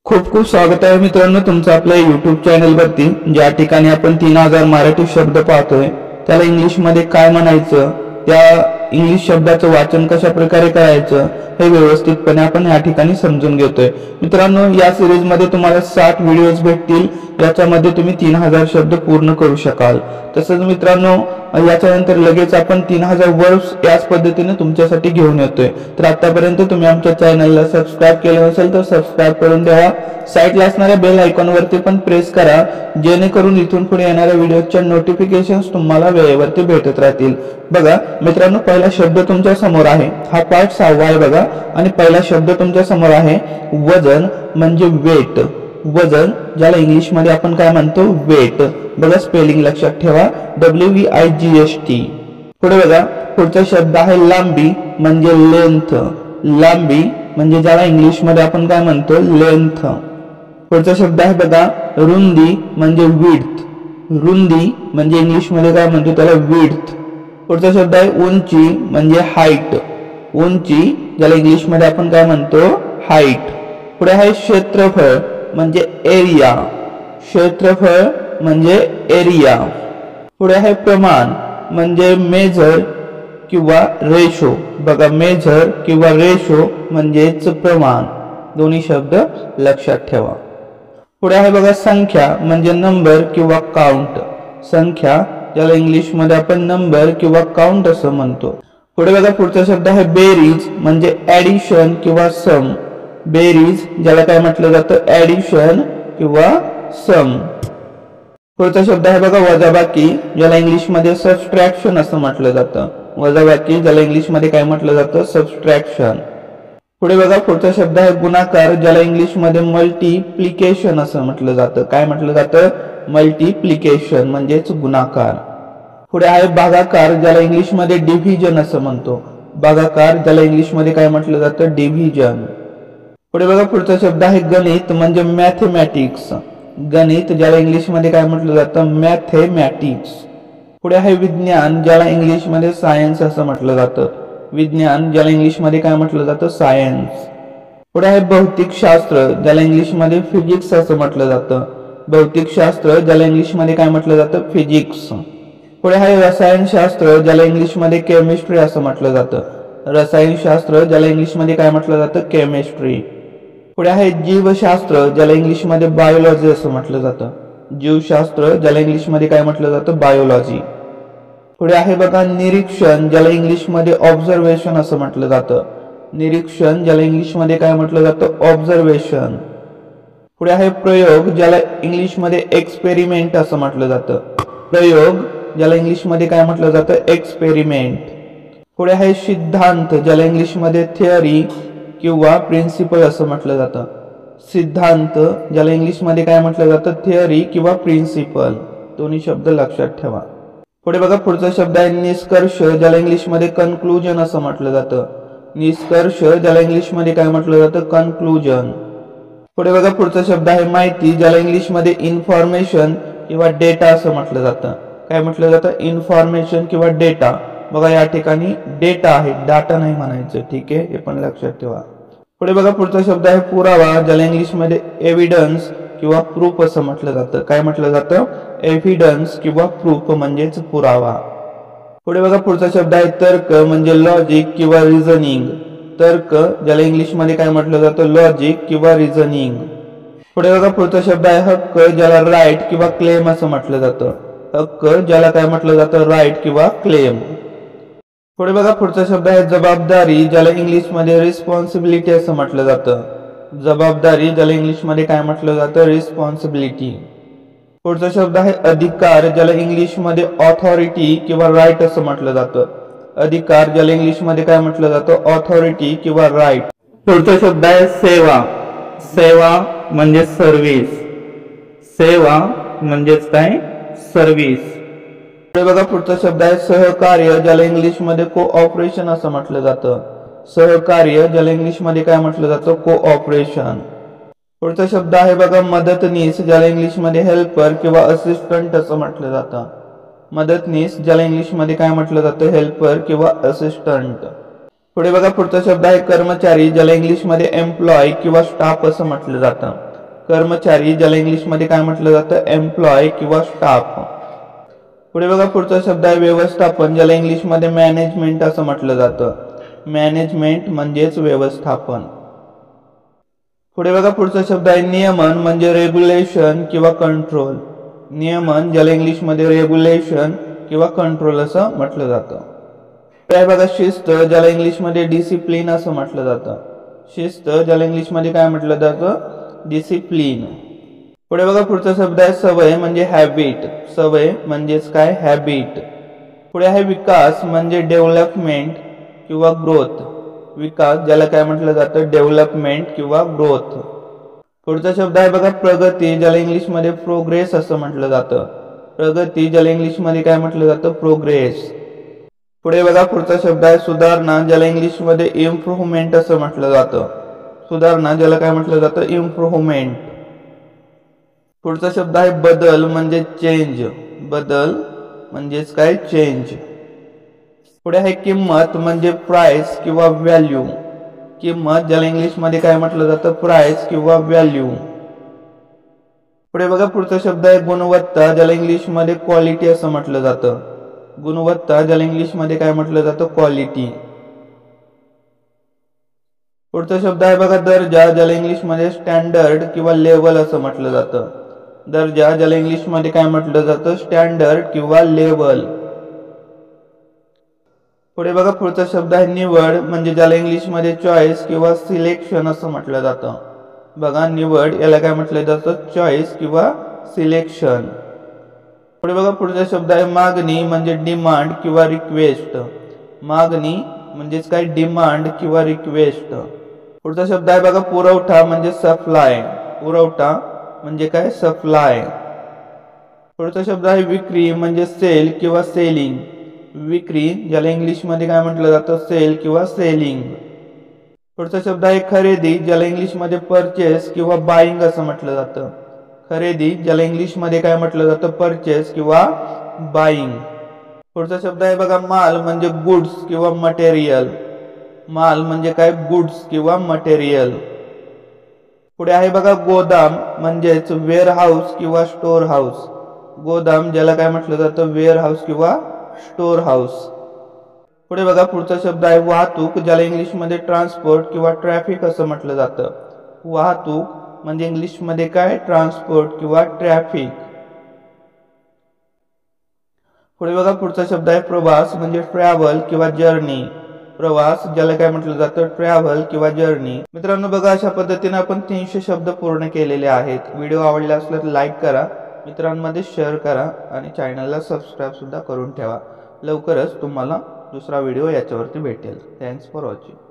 खूप खूप स्वागत आहे मित्रांनो तुमचं आपल्या YouTube चॅनलवरती। ज्या ठिकाणी आपण 3000 मराठी शब्द पाहतोय त्याला इंग्लिश मध्ये काय म्हणायचं, त्या इंग्लिश शब्दाचं वाचन कशा प्रकारे करायचं हे व्यवस्थितपणे आपण या ठिकाणी समजून घेतोय। मित्रांनो या सिरीज मध्ये तुम्हाला 60 व्हिडिओज भेटतील, याच्यामध्ये तुम्ही 3000 शब्द पूर्ण करू शकाल। तसंच मित्रांनो याच्यानंतर लगेच आपण 3000 वर्ड्स याच पद्धतीने तुमच्यासाठी घेऊन येतोय। तर आतापर्यंत तुम्ही आमच्या चॅनलला सबस्क्राइब केलं नसेल तर सबस्क्राइब करून द्या। साइडला असणाऱ्या बेल आयकॉनवरती पण प्रेस करा, जेणेकरून इथून पुढे येणाऱ्या व्हिडिओच्या नोटिफिकेशन्स तुम्हाला वेळेवरती भेटत राहतील। बघा मित्रांनो पहिला शब्द तुमच्या समोर आहे, हा पार्ट 6 आहे बघा। आणि पहिला शब्द तुमच्या समोर आहे वजन म्हणजे वेट। वजन ज्याला इंग्लिश मध्ये आपण काय म्हणतो वेट। बघा स्पेलिंग लक्षात ठेवा WEIGHT। पुढे बघा पुढचा शब्द आहे लांबी म्हणजे लेंथ। लांबी म्हणजे ज्याला इंग्लिश मध्ये आपण काय म्हणतो लेंथ। पुढचा शब्द आहे बघा रुंदी म्हणजे विड्थ। रुंदी म्हणजे इंग्लिश मध्ये काय म्हणतो त्याला विड्थ। पुढचा शब्द आहे उंची म्हणजे हाईट। उंची ज्याला इंग्लिश मध्ये आपण काय म्हणतो हाईट। पुढे आहे क्षेत्रफळ म्हणजे एरिया। क्षेत्रफळ म्हणजे एरिया। पुढे आहे प्रमाण म्हणजे मेजर किंवा रेशो। बघा मेजर किंवा रेशो म्हणजेच प्रमाण। दोन्ही शब्द लक्षात ठेवा। पुढे आहे बघा संख्या म्हणजे नंबर किंवा काउंट। संख्या ज्याला इंग्लिश मध्ये आपण नंबर किंवा काउंट असं म्हणतो। पुढे बघा पुढचा शब्द आहे बेरीज म्हणजे ऍडिशन किंवा सम। बेरीज ज्याला काय म्हटलं जातं ऍडिशन किंवा सम। पुढचा शब्द आहे बघा वजाबाकी, ज्याला इंग्लिश मध्ये सबट्रॅक्शन असं म्हटलं जातं। वजाबाकी ज्याला इंग्लिश मध्ये काय म्हटलं जातं सबट्रॅक्शन। पुढे बघा पुढचा शब्द आहे गुणाकार, ज्याला इंग्लिश मध्ये मल्टिप्लिकेशन असं म्हटलं जातं। काय म्हटलं जातं मल्टिप्लिकेशन म्हणजेच गुणाकार। पुढे आहे भागाकार, ज्याला इंग्लिश मध्ये डिव्हिजन असं म्हणतो। भागाकार ज्याला इंग्लिश मध्ये काय म्हटलं जातं डिव्हिजन। पुढे बघा पुढचा शब्द आहे गणित म्हणजे मॅथमॅटिक्स। गणित ज्याला इंग्लिश मध्ये काय म्हटलं जातं मॅथमॅटिक्स। पुढे आहे विज्ञान, ज्याला इंग्लिश मध्ये सायन्स असं म्हटलं जातं। विज्ञान ज्याला इंग्लिश मध्ये काय म्हटलं जातं सायन्स। पुढे आहे भौतिक शास्त्र, ज्याला इंग्लिश मध्ये फिजिक्स असं म्हटलं जातं। भौतिक शास्त्र ज्याला इंग्लिश मध्ये काय म्हटलं जातं फिजिक्स। पुढे आहे रसायनशास्त्र, ज्याला इंग्लिश मध्ये केमिस्ट्री असं म्हटलं जातं। रसायनशास्त्र ज्याला इंग्लिश मध्ये काय म्हटलं जातं केमिस्ट्री। पुढे आहे जीवशास्त्र, ज्याला इंग्लिश मध्ये बायोलॉजी असं म्हटलं जातं। जीवशास्त्र ज्याला इंग्लिश मध्ये काय म्हटलं जातं बायोलॉजी। पुढे आहे बघा निरीक्षण, ज्याला इंग्लिश मध्ये ऑब्झर्वेशन असं म्हटलं जातं। निरीक्षण ज्याला इंग्लिश मध्ये काय म्हटलं जातं ऑब्झर्वेशन। पुढे आहे प्रयोग, ज्याला इंग्लिश मध्ये एक्सपेरिमेंट असं म्हटलं जातं। प्रयोग ज्याला इंग्लिश मध्ये काय म्हटलं जातं एक्सपेरिमेंट। पुढे आहे सिद्धांत, ज्याला इंग्लिश मध्ये थिअरी किंवा प्रिन्सिपल असं म्हटलं जातं। सिद्धांत ज्याला इंग्लिश मध्ये काय म्हटलं जातं थिअरी किंवा प्रिन्सिपल। दोन्ही शब्द लक्षात ठेवा। पुढे बघा पुढचा शब्द आहे निष्कर्ष, ज्याला इंग्लिश मध्ये कन्क्लुजन असं म्हटलं जातं। निष्कर्ष ज्याला इंग्लिश मध्ये काय म्हटलं जातं कन्क्लुजन। पुढे बघा पुढचा शब्द आहे माहिती, ज्याला इंग्लिश मध्ये इन्फॉर्मेशन किंवा डेटा असं म्हटलं जातं। काय म्हटलं जातं इन्फॉर्मेशन किंवा डेटा। बघा या ठिकाणी डेटा आहे, डाटा नाही म्हणायचं, ठीक आहे, हे पण लक्षात ठेवा। पुढे बघा पुढचा शब्द आहे पुरावा, ज्याला इंग्लिश मध्ये एव्हिडन्स किंवा प्रूफ असं म्हटलं जातं। काय म्हटलं जातं एव्हिडन्स किंवा प्रूफ म्हणजेच पुरावा। पुढे बघा पुढचा शब्द आहे तर्क म्हणजे लॉजिक किंवा रिझनिंग। तर्क ज्याला इंग्लिश मध्ये काय म्हटलं जातं लॉजिक किंवा रिझनिंग। पुढे बघा पुढचा शब्द आहे हक्क, ज्याला राईट किंवा क्लेम असं म्हटलं जातं। हक्क ज्याला काय म्हटलं जातं राईट किंवा क्लेम। पुढे बघा पुढचा शब्द आहे जबाबदारी, ज्याला इंग्लिश मध्ये रिस्पॉन्सिबिलिटी असं म्हटलं जातं। जबाबदारी ज्याला इंग्लिश मध्ये काय म्हटलं जातं रिस्पॉन्सिबिलिटी। पुढचा शब्द आहे अधिकार, ज्याला इंग्लिश मध्ये ऑथॉरिटी किंवा राईट असं म्हटलं जातं। अधिकार ज्याला इंग्लिश मध्ये काय म्हटलं जातं ऑथॉरिटी किंवा राईट। पुढचा शब्द आहे सेवा। सेवा म्हणजे सर्व्हिस। सेवा म्हणजेच काय सर्व्हिस। पुढे बघा पुढचा शब्द आहे सहकार्य, ज्याला इंग्लिश मध्ये कोऑपरेशन असं म्हटलं जातं। सहकार्य ज्याला इंग्लिश मध्ये काय म्हटलं जातं कोऑपरेशन। पुढचा शब्द आहे बघा मदतनीस, ज्याला इंग्लिश मध्ये हेल्पर किंवा असिस्टंट असं म्हटलं जातं। मदतनीस ज्याला इंग्लिश मध्ये काय म्हटलं जातं हेल्पर किंवा असिस्टंट। पुढे बघा पुढचा शब्द आहे कर्मचारी, ज्याला इंग्लिश मध्ये एम्प्लॉय किंवा स्टाफ असं म्हटलं जातं। कर्मचारी, ज्याला इंग्लिशमध्ये काय म्हटलं जातं, एम्प्लॉय किंवा स्टाफ. पुढे बघा पुढचा शब्द आहे व्यवस्थापन, ज्याला इंग्लिशमध्ये मॅनेजमेंट असं म्हटलं जातं. मॅनेजमेंट म्हणजेच व्यवस्थापन. पुढे बघा पुढचा शब्द आहे नियमन, म्हणजे रेग्युलेशन किंवा कंट्रोल. नियमन, ज्याला इंग्लिशमध्ये रेग्युलेशन किंवा कंट्रोल असं म्हटलं जातं. पुढे बघा शिस्त, ज्याला इंग्लिशमध्ये डिसिप्लिन असं म्हटलं जातं. शिस्त, ज्याला इंग्लिशमध्ये काय म्हटलं जातं, डिसिप्लिन. पुढे बघा पुढचा शब्द आहे सवय, म्हणजे हॅबिट. सवय म्हणजेच काय, हॅबिट. पुढे आहे विकास, म्हणजे डेव्हलपमेंट किंवा ग्रोथ. विकास, ज्याला काय म्हटलं जातं, डेव्हलपमेंट किंवा ग्रोथ. पुढचा शब्द आहे बघा प्रगती, ज्याला इंग्लिशमध्ये प्रोग्रेस असं म्हटलं जातं. प्रगती, ज्याला इंग्लिशमध्ये काय म्हटलं जातं, प्रोग्रेस. पुढे बघा पुढचा शब्द आहे सुधारणा, ज्याला इंग्लिशमध्ये इम्प्रूव्हमेंट असं म्हटलं जातं. सुधारणा, ज्याला काय म्हटलं जातं, इम्प्रूव्हमेंट. पुढचा शब्द आहे बदल, म्हणजे चेंज. बदल म्हणजेच काय, चेंज. पुढे आहे किंमत, म्हणजे प्राइस किंवा व्हॅल्यू. किंमत, ज्याला इंग्लिशमध्ये काय म्हटलं जातं, प्राइस किंवा व्हॅल्यू. पुढे बघा पुढचा शब्द आहे गुणवत्ता, ज्याला इंग्लिशमध्ये क्वालिटी असं म्हटलं जातं. गुणवत्ता, ज्याला इंग्लिशमध्ये काय म्हटलं जातं, क्वालिटी. पुढचा शब्द आहे बघा दर्जा, ज्याला इंग्लिशमध्ये स्टँडर्ड किंवा लेवल असं म्हटलं जातं. दर्जा, ज्याला इंग्लिशमध्ये काय म्हटलं जातं, स्टँडर्ड किंवा लेवल. पुढे बघा पुढचा शब्द आहे निवड, म्हणजे ज्याला इंग्लिशमध्ये चॉईस किंवा सिलेक्शन असं म्हटलं जातं. बघा निवड, याला काय म्हटलं जातं, चॉईस किंवा सिलेक्शन. पुढे बघा पुढचा शब्द आहे मागणी, म्हणजे डिमांड किंवा रिक्वेस्ट. मागणी म्हणजेच काय, डिमांड किंवा रिक्वेस्ट. पुढचा शब्द आहे बघा पुरवठा, म्हणजे सप्लाय. पुरवठा म्हणजे काय, सप्लाय. पुढचा शब्द आहे विक्री, म्हणजे सेल किंवा सेलिंग. विक्री, ज्याला इंग्लिशमध्ये काय म्हटलं जातं, सेल किंवा सेलिंग. पुढचा शब्द आहे खरेदी, ज्याला इंग्लिशमध्ये परचेस किंवा बाईंग असं म्हटलं जातं. खरेदी, ज्याला इंग्लिशमध्ये काय म्हटलं जातं, परचेस किंवा बाईंग. पुढचा शब्द आहे बघा माल, म्हणजे गुड्स किंवा मटेरियल. माल म्हणजे काय, गुड्स किंवा मटेरियल. पुढे आहे बघा गोदाम, म्हणजेच वेअर हाऊस किंवा स्टोर हाऊस. गोदाम, ज्याला काय म्हटलं जातं, वेअर हाऊस किंवा स्टोर हाऊस. पुढे बघा पुढचा शब्द आहे वाहतूक, ज्याला इंग्लिशमध्ये ट्रान्सपोर्ट किंवा ट्रॅफिक असं म्हटलं जातं. वाहतूक म्हणजे इंग्लिशमध्ये काय, ट्रान्सपोर्ट किंवा ट्रॅफिक. पुढे बघा पुढचा शब्द आहे प्रवास, म्हणजे ट्रॅव्हल किंवा जर्नी. प्रवास, ज्याला काय म्हटलं जातं, ट्रॅव्हल किंवा जर्नी. मित्रांनो बघा अशा पद्धतीने आपण 300 शब्द पूर्ण केलेले आहेत. व्हिडिओ आवडला असला तर लाईक करा, मित्रांमध्ये शेअर करा आणि चॅनलला सबस्क्राईब सुद्धा करून ठेवा. लवकरच तुम्हाला दुसरा व्हिडिओ याच्यावरती भेटेल. Thanks for watching.